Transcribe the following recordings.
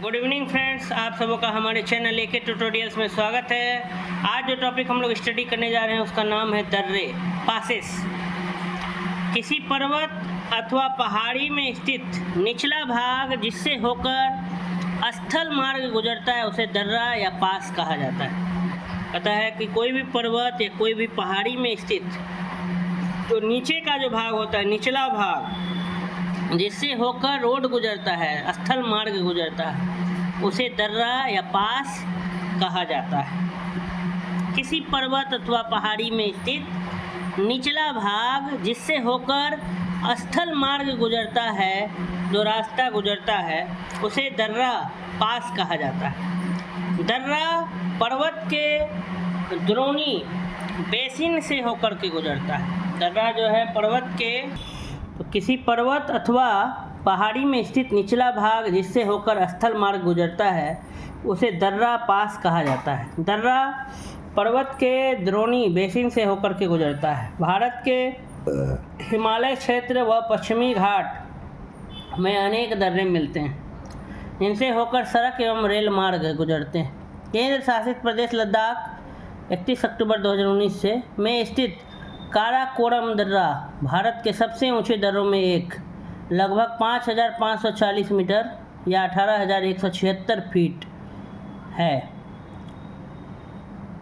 Good evening friends, आप सबों का हमारे चैनल एके ट्यूटोरियल्स में स्वागत है। आज जो टॉपिक हम लोग स्टडी करने जा रहे हैं उसका नाम है दर्रे, पासेस। किसी पर्वत अथवा पहाड़ी में स्थित निचला भाग जिससे होकर स्थल मार्ग गुजरता है उसे दर्रा या पास कहा जाता है। पता है कि कोई भी पर्वत या कोई भी पहाड़ी में स्थित जो नीचे का जो भाग होता है, निचला भाग जिससे होकर रोड गुजरता है, स्थल मार्ग गुजरता है, उसे दर्रा या पास कहा जाता है। किसी पर्वत अथवा पहाड़ी में स्थित निचला भाग जिससे होकर स्थल मार्ग गुजरता है, जो रास्ता गुजरता है, उसे दर्रा पास कहा जाता है। दर्रा पर्वत के द्रोणी बेसिन से होकर के गुजरता है। दर्रा जो है पर्वत के, तो किसी पर्वत अथवा पहाड़ी में स्थित निचला भाग जिससे होकर स्थल मार्ग गुजरता है उसे दर्रा पास कहा जाता है। दर्रा पर्वत के द्रोणी बेसिन से होकर के गुजरता है। भारत के हिमालय क्षेत्र व पश्चिमी घाट में अनेक दर्रे मिलते हैं जिनसे होकर सड़क एवं रेल मार्ग गुजरते हैं। केंद्र शासित प्रदेश लद्दाख 31 अक्टूबर 2019 से में स्थित काराकोरम दर्रा भारत के सबसे ऊंचे दर्रों में एक, लगभग 5,540 मीटर या 18,176 फीट है।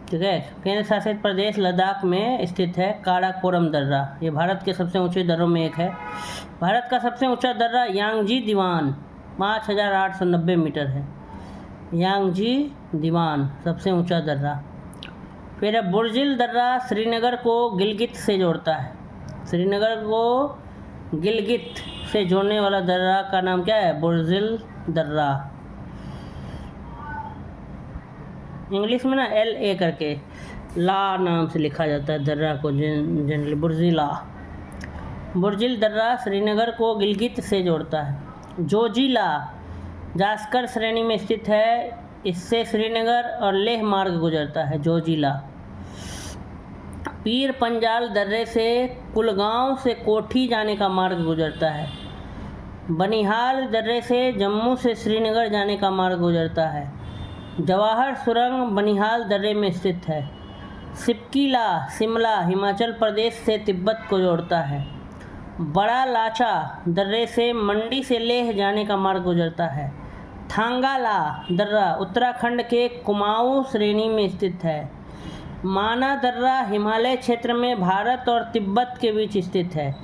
ठीक है, केंद्र शासित प्रदेश लद्दाख में स्थित है काराकोरम दर्रा। ये भारत के सबसे ऊंचे दर्रों में एक है। भारत का सबसे ऊंचा दर्रा यांगजी दीवान 5,890 मीटर है। यांगजी दीवान सबसे ऊंचा दर्रा। फिर है बुर्जिल दर्रा, श्रीनगर को गिलगित से जोड़ता है। श्रीनगर को गिलगित से जोड़ने वाला दर्रा का नाम क्या है? बुर्जिल दर्रा। इंग्लिश में ना LA करके ला नाम से लिखा जाता है दर्रा को, जनरली बुर्जिला। बुर्जिल दर्रा श्रीनगर को गिलगित से जोड़ता है। जोजिला जास्कर श्रेणी में स्थित है। इससे श्रीनगर और लेह मार्ग गुजरता है। जोजिला। पीर पंजाल दर्रे से कुलगांव से कोठी जाने का मार्ग गुजरता है। बनिहाल दर्रे से जम्मू से श्रीनगर जाने का मार्ग गुजरता है। जवाहर सुरंग बनिहाल दर्रे में स्थित है। सिपकीला शिमला हिमाचल प्रदेश से तिब्बत को जोड़ता है। बड़ा लाचा दर्रे से मंडी से लेह जाने का मार्ग गुजरता है। थांगाला दर्रा उत्तराखंड के कुमाऊं श्रेणी में स्थित है। माना दर्रा हिमालय क्षेत्र में भारत और तिब्बत के बीच स्थित है,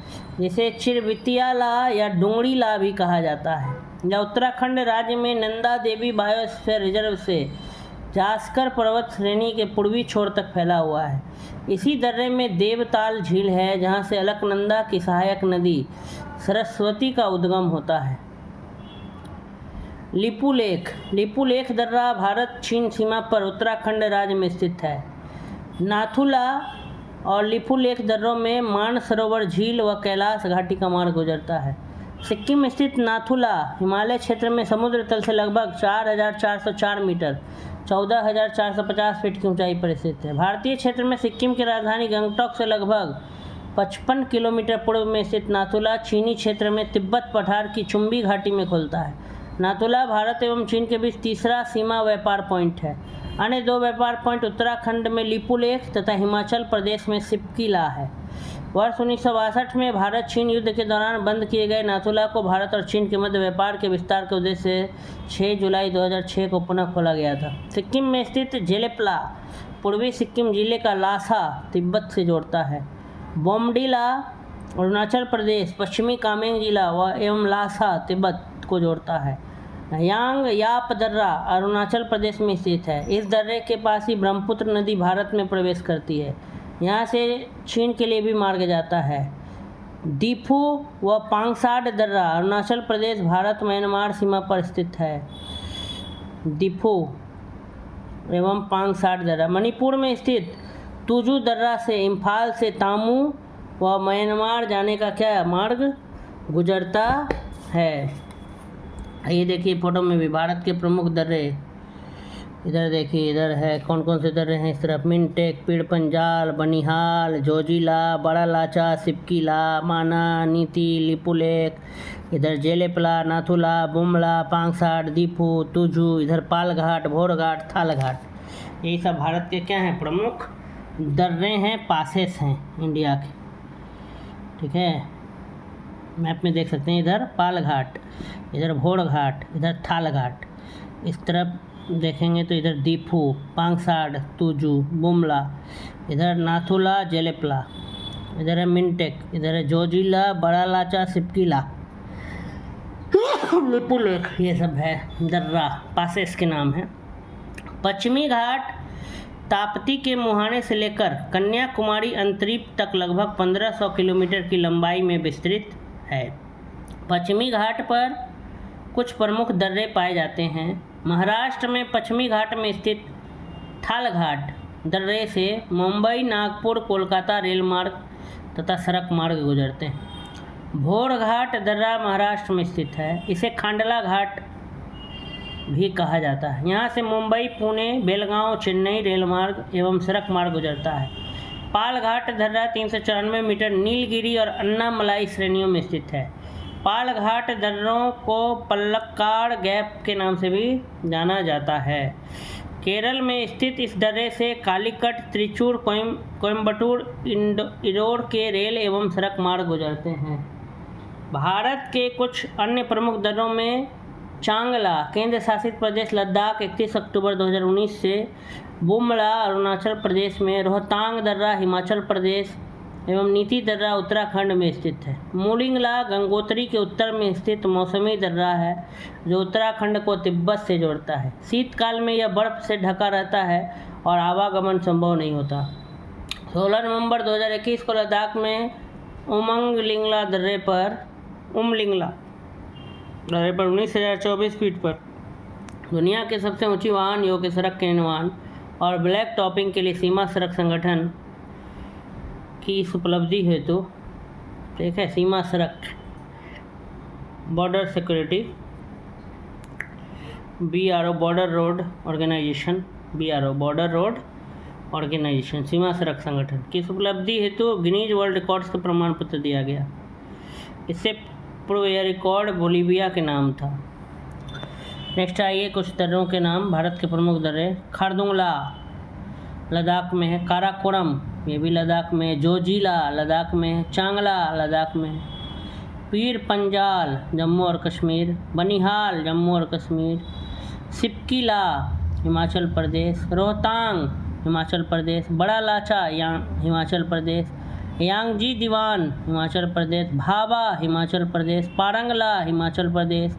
जिसे चिरवितियाला या डोंगरीला भी कहा जाता है। यह उत्तराखंड राज्य में नंदा देवी बायोस्फीयर रिजर्व से जास्कर पर्वत श्रेणी के पूर्वी छोर तक फैला हुआ है। इसी दर्रे में देवताल झील है, जहाँ से अलकनंदा की सहायक नदी सरस्वती का उद्गम होता है। लिपू लेख दर्रा भारत चीन सीमा पर उत्तराखंड राज्य में स्थित है। नाथुला और लिपू लेख दर्रों में मानसरोवर झील व कैलाश घाटी का मार्ग गुजरता है। सिक्किम में स्थित नाथुला हिमालय क्षेत्र में समुद्र तल से लगभग 4,404 मीटर 14,450 फीट की ऊंचाई पर स्थित है। भारतीय क्षेत्र में सिक्किम की राजधानी गंगटोक से लगभग 55 किलोमीटर पूर्व में स्थित नाथुला चीनी क्षेत्र में तिब्बत पठार की चुंबी घाटी में खुलता है। नाथुला भारत एवं चीन के बीच तीसरा सीमा व्यापार पॉइंट है। अन्य दो व्यापार पॉइंट उत्तराखंड में लिपू लेख तथा हिमाचल प्रदेश में सिपकीला है। वर्ष 1962 में भारत चीन युद्ध के दौरान बंद किए गए नाथुला को भारत और चीन के मध्य व्यापार के विस्तार के उद्देश्य से 6 जुलाई 2006 को पुनः खोला गया था। सिक्किम में स्थित जेलेपला पूर्वी सिक्किम जिले का लासा तिब्बत से जोड़ता है। बोमडीला अरुणाचल प्रदेश पश्चिमी कामेंग जिला व एवं लासा तिब्बत को जोड़ता है। यांग याप दर्रा अरुणाचल प्रदेश में स्थित है। इस दर्रे के पास ही ब्रह्मपुत्र नदी भारत में प्रवेश करती है। यहाँ से चीन के लिए भी मार्ग जाता है। दीफू व पांगसाड दर्रा अरुणाचल प्रदेश भारत म्यांमार सीमा पर स्थित है। दीफू एवं पांगसाड दर्रा मणिपुर में स्थित तुजू दर्रा से इम्फाल से तामू व म्यांमार जाने का क्या मार्ग गुजरता है। ये देखिए फोटो में भी भारत के प्रमुख दर्रे इधर देखिए, इधर है कौन कौन से दर्रे हैं इस तरफ, मिनटेक, पीड़ पंजाल, बनिहाल, जोजिला, बड़ा लाचा, सिपकीला, माना, नीति, लिपुलेक, इधर जेलेपला, नाथुला, बुमला, पांगसाट, दीपू, तुजू, इधर पालघाट, भोरघाट, थालघाट। यही सब भारत के क्या हैं, प्रमुख दर्रे हैं, पासेस हैं इंडिया के। ठीक है, मैप में देख सकते हैं, इधर पालघाट, इधर भोरघाट, इधर थालघाट। इस तरफ देखेंगे तो इधर दीपू, पांगसाट, तुजू, बुमला, इधर नाथुला, जेलेपला, इधर है मिनटेक, इधर है जोजिला, बड़ा लाचा, सिपकीला, लिपुलेक। ये सब है दर्रा, पासेस के नाम है। पश्चिमी घाट ताप्ती के मुहाने से लेकर कन्याकुमारी अंतरीप तक लगभग 1500 किलोमीटर की लंबाई में विस्तृत है। पश्चिमी घाट पर कुछ प्रमुख दर्रे पाए जाते हैं। महाराष्ट्र में पश्चिमी घाट में स्थित थालघाट दर्रे से मुंबई, नागपुर, कोलकाता रेल मार्ग तथा सड़क मार्ग गुजरते हैं। भोरघाट दर्रा महाराष्ट्र में स्थित है। इसे खांडला घाट भी कहा जाता है। यहाँ से मुंबई, पुणे, बेलगांव, चेन्नई रेल मार्ग एवं सड़क मार्ग गुजरता है। पालघाट दर्रा 394 मीटर नीलगिरी और अन्नामलाई श्रेणियों में स्थित है। पालघाट दर्रों को पल्लक्काड़ गैप के नाम से भी जाना जाता है। केरल में स्थित इस दर्रे से कालीकट, त्रिचूर, कोयम्बटूर, इरोड के रेल एवं सड़क मार्ग गुजरते हैं। भारत के कुछ अन्य प्रमुख दर्रों में चांगला केंद्र शासित प्रदेश लद्दाख 31 अक्टूबर 2019 से, बुमला अरुणाचल प्रदेश में, रोहतांग दर्रा हिमाचल प्रदेश एवं नीति दर्रा उत्तराखंड में स्थित है। मूलिंगला गंगोत्री के उत्तर में स्थित मौसमी दर्रा है जो उत्तराखंड को तिब्बत से जोड़ता है। शीतकाल में यह बर्फ से ढका रहता है और आवागमन संभव नहीं होता। 16 नवंबर 2021 को लद्दाख में उमलिंगला दर्रे पर 19,024 फीट पर दुनिया के सबसे ऊंची वाहन योग्य सड़क के निर्माण और ब्लैक टॉपिंग के लिए सीमा सड़क संगठन की इस उपलब्धि हेतु, ठीक है, सीमा सड़क border security BRO border road organisation, BRO border road organisation, सीमा सड़क संगठन की इस उपलब्धि हेतु गिनीज वर्ल्ड रिकॉर्ड्स का प्रमाण पत्र दिया गया। इससे पूर्व यह रिकॉर्ड बोलीविया के नाम था। नेक्स्ट आइए कुछ दर्रों के नाम, भारत के प्रमुख दर्रे। खारदुंगला लद्दाख में है, काराकोरम ये भी लद्दाख में है, जोजिला लद्दाख में है, चांगला लद्दाख में है, पीर पंजाल जम्मू और कश्मीर, बनिहाल जम्मू और कश्मीर, सिपकीला हिमाचल प्रदेश, रोहतांग हिमाचल प्रदेश, बड़ा लाचा हिमाचल प्रदेश, यांगजी दीवान हिमाचल प्रदेश, भाबा हिमाचल प्रदेश, पारंगला हिमाचल प्रदेश,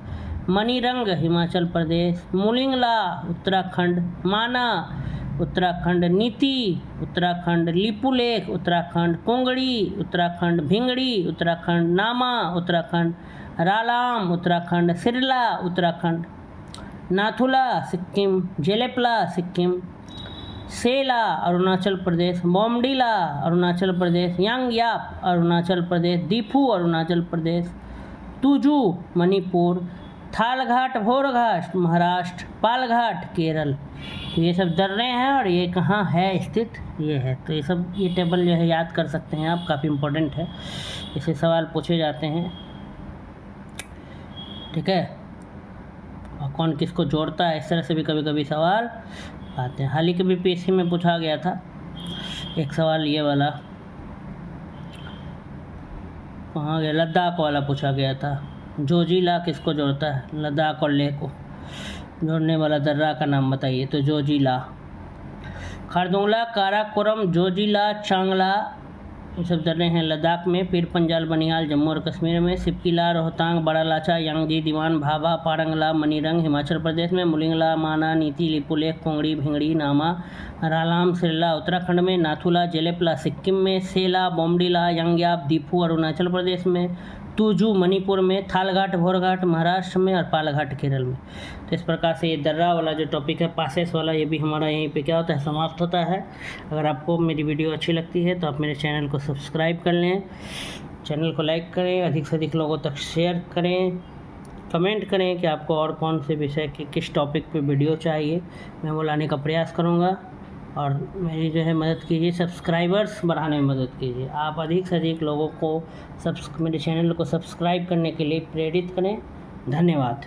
मनीरंग हिमाचल प्रदेश, मुलिंगला उत्तराखंड, माना उत्तराखंड, नीति उत्तराखंड, लिपुलेख उत्तराखंड, कुंगड़ी उत्तराखंड, भिंगड़ी उत्तराखंड, नामा उत्तराखंड, रालाम उत्तराखंड, सिरला उत्तराखंड, नाथुला सिक्किम, जेलेपला सिक्किम, सेला अरुणाचल प्रदेश, बोमडीला अरुणाचल प्रदेश, यांगयाप अरुणाचल प्रदेश, दीपू अरुणाचल प्रदेश, तुजू मणिपुर, थालघाट भोरघाट महाराष्ट्र, पालघाट केरल। तो ये सब दर्रे हैं और ये कहाँ है स्थित, ये है। तो ये सब, ये टेबल जो है याद कर सकते हैं आप, काफ़ी इम्पोर्टेंट है, इससे सवाल पूछे जाते हैं। ठीक है, और कौन किसको जोड़ता है, इस तरह से भी कभी कभी सवाल आते हैं। हाल ही के BPSC में पूछा गया था एक सवाल, ये वाला कहाँ गया, लद्दाख वाला पूछा गया था। जोजिला किसको जोड़ता है, लद्दाख और लेह को जोड़ने वाला दर्रा का नाम बताइए। तो जोजिला। खारदुंगला, काराकोरम, जोजिला, चांगला ये सब दर्रे हैं लद्दाख में। पीर पंजाल, बनिहाल जम्मू और कश्मीर में। सिपकीला, रोहतांग, बड़ा लाचा, यांगजी दीवान, भाभा, पारंगला, मनीरंग हिमाचल प्रदेश में। मुलिंगला, माना, नीति, लिपुलेख, कोंगड़ी, भिंगड़ी, नामा, रालाम, सिरला उत्तराखंड में। नाथुला, जेलेपला सिक्किम में। सेला, बोमडीला, यांगयाप, दीपू अरुणाचल प्रदेश में। तुजू मणिपुर में। थालघाट भोरघाट महाराष्ट्र में और पालघाट केरल में। तो इस प्रकार से ये दर्रा वाला जो टॉपिक है, पासेस वाला, ये भी हमारा यहीं पे क्या होता है, समाप्त होता है। अगर आपको मेरी वीडियो अच्छी लगती है तो आप मेरे चैनल को सब्सक्राइब कर लें, चैनल को लाइक करें, अधिक से अधिक लोगों तक शेयर करें कमेंट करें कि आपको और कौन से विषय के किस टॉपिक पे वीडियो चाहिए, मैं वो लाने का प्रयास करूँगा। और मेरी जो है मदद कीजिए, सब्सक्राइबर्स बढ़ाने में मदद कीजिए। आप अधिक से अधिक लोगों को मेरे चैनल को सब्सक्राइब करने के लिए प्रेरित करें। धन्यवाद।